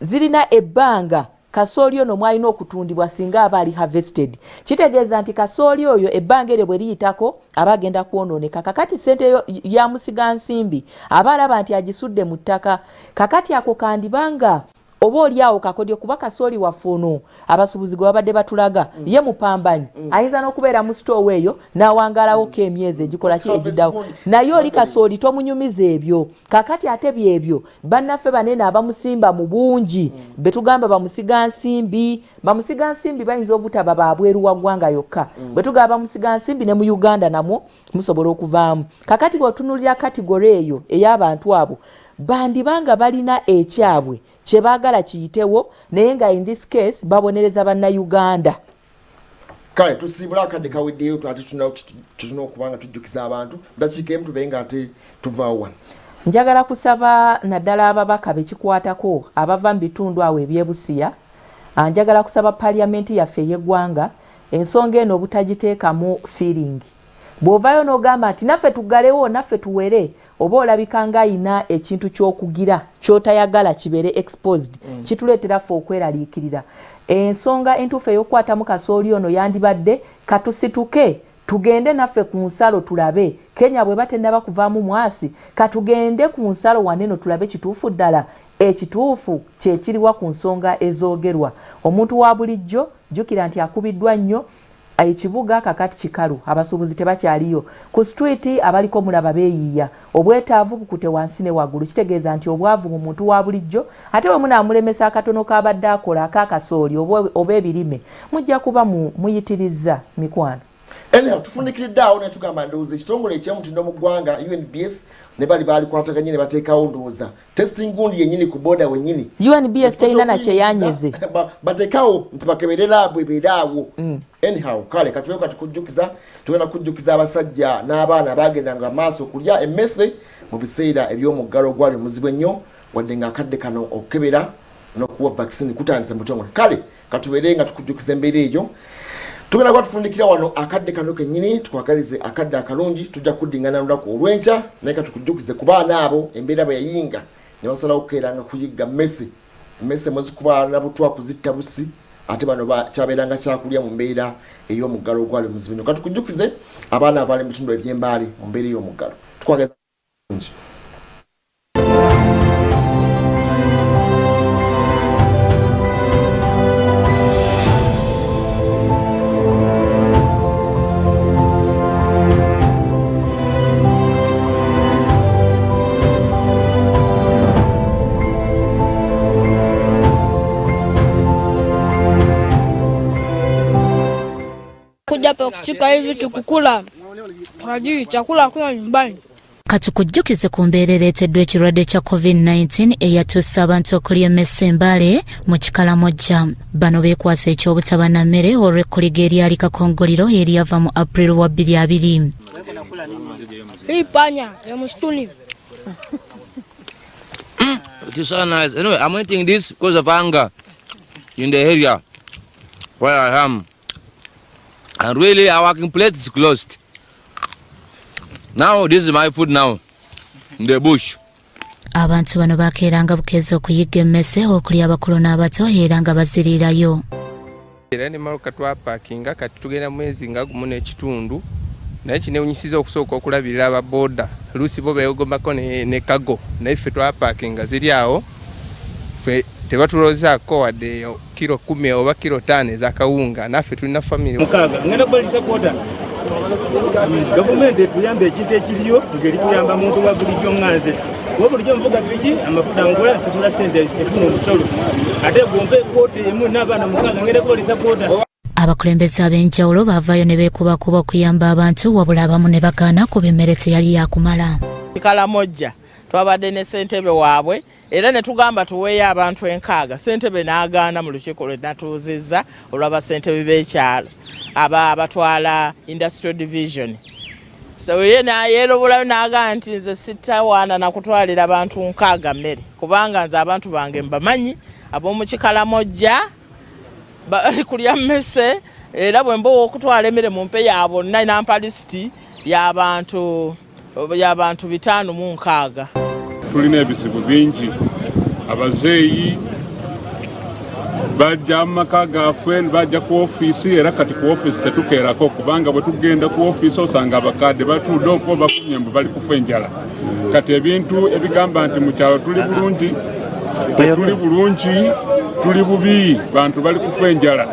zirina ebbanga kasooli ono mwalina okutundibwa singa aba ali harvested kitegeeza nti kasooli oyo ebbanga eryo bwe liyitako aba agenda kwonooneka kakati ssente ya musigansimbi aba alaba nti agisudde mu ttaka kakati ako kandibanga oba oliawo kakodyo kuba kasooli waffe ono abasuubuzi gwe babadde batulaga ye mupambanyi ayinza n'okubeera mu sitoowa eyo n'awangalawoko emyezi egikola ki egiddawo naye oli kasooli tomunyumiza ebyo kakati ate byebyo bannaffe banene abamusimba mu bungi betugamba bamusigansimbi bayinza obutaba babweru wa ggwanga yokka bwe tugamba bamusigansimbi ne mu Uganda namwo musobola okuvaamu kakati bw'otunulira kategori eyo ey'abantu abo bandibanga balina ekyabwe kye baagala kiyitewo naye nga in this case babonereza bannayuganda kale tusiibula akadde kaweddeyo ate tulina okubanga tujjukiza abantu dakiika emu tube nga ate tuvaawo wano njagala kusaba naddala ababaka bekikwatako abava mu bitundu awo ebyebusiya njagala kusaba paliamenti yaffe ey'eggwanga ensonga eno obutagiteekamu feeling bw'ovaayo n'ogamba nti naffe tuggalewo naffe tuwere oba olabika nga ayina ekintu ky'okugira ky'otayagala kibeere exposed kituleetera ffe okweraliikirira ensonga entuufu ey'okukwatamu kasooli ono yandibadde katusituke tugende naffe ku nsalo tulabe Kenya bwe batennaba kuvaamu mwasi katugende ku nsalo waneno tulabe kituufu ddala ekituufu kyekiriwa ku nsonga ezoogerwa omuntu wa bulijjo jjukira nti akubiddwa nnyo ekibuga kakati kikalu abasuubuzi tebakyaliyo ku street abaliko mulaba beeyiya obwetaavu bukute wansi ne waggulu kitegeeza nti obwavu mu muntu wa bulijjo ate we munaamulemesa akatono kabadde akola akakasooli oba ebirime mujja kuba muyitirizza mikwano tufundikiridde awo ne tugamba ndowooza ekitongole eky'omutindo mu ggwanga UNBS ne bali kwataganye ne bateekawo ndowooza testing gundi yennyini ku boda wennyini UNBS terina na kyeyanyeze bateekawo nti bakeberera bwe beeraawo anyhow kale katuweka tugenda kujjukiza abasajja n'abaana abagendanga maaso okulya emmese mu biseera eby'omuggalo ogwali omuzibu ennyo wadde nga akadde kano okukebera n'okuwa vaccine kutandise mu butongole kale katubeere nga tukujjukiza embeera eyo tugenda kuba tufundikira wano akadde kano kennyini tukwagalize akadde akalungi tujja kuddingana lunaku olw'enkya naye katukujjukize ku baana abo embeera bwe yayinga ne basalawo kukeeranga kuyigga mmese mwezikuba nabutwa kuzitta busi ate bano kyabeeranga kyakulya mu mbeera ey'omuggalo ogwali muzibu nnyo. Katukujjukize abaana abali mu bitundu eby'embaale mu mbeera ey'omuggalo. Tukwageza bulungi. Hapa kuchika hivi tukukula hadi chakula hakuna nyumbani. Katukujjukize ku mbeera ereeteddwa ekirwadde kya COVID-19 eyatussa abantu okulya emmese embale mu Kikalamojja. Bano beekwasa eky'obutaba na mmere olw'ekkoliga eryali kakongoliro eryava mu April wa 2020. Hii panya ya msituni. It is so nice. Anyway, I'm eating this because of hunger in the area where I am. And really, our working place is closed. Now, this is my food now, in the bush. Abantu bano bakeeranga bukeeza okuyiga emmese okuli abakulu n'abato era nga bazirirayo. Era ne maluka twapakinga kati tugenda mwezi nga gumu n'ekitundu naye kinewunyisiza okusooka okulabirira ababoda luusi bo beegombako ne kago naye ffe twapakinga ziri awo ffe tebatuloozaako wadde kilo 10 oba kilo 5 ez'akawunga naffe tulina famire mukaaga ngenda kubalisa kwota gavumenti etuyamba ekintu ekiriyo ngeri kuyamba muntu wa bulijjo ŋŋanze kuba bulijjo nvuga piki amafuta ngula nsasula ssente efuna omusolo ate gompe kwota emu n'abaana mukaaga ngenda kubalisa kwota. Abakulembeze ab'enjawulo baavaayo ne beekubakuba okuyamba abantu wabula abamu ne bagaana kuba emmere teyali yakumala. Kikalamojja twabadde ne ssentebe waabwe era ne tugamba tuweeyo abantu 6. Ssentebe n'agaana mu lukiiko lwe natuuzizza olw'abassentebe b'ekyalo abatwala industrial division. So ye nayeerobolayo n'agaa nti nze sitawaana nakutwalira abantu 6 mmere kubanga nze abantu bange mbamanyi ab'omu Kikalamojja bali kulya mmese era bwe mbowa okutwala emmere mu mpe ya bonna nampa lisiti y'abantu 506. Tulina ebizibu bingi abazeeyi bajja mu maka gaffe bajja ku ofiisi era kati ku ofiisi tetukeerako kubanga bwe tugenda ku ofiisi osanga abakadde batudde okuba bafunye mbu bali kufa enjala. Kati ebintu ebigamba nti mu kyalo tuli bulungi tetuli bulungi tuli bubi bantu bali kufa enjala.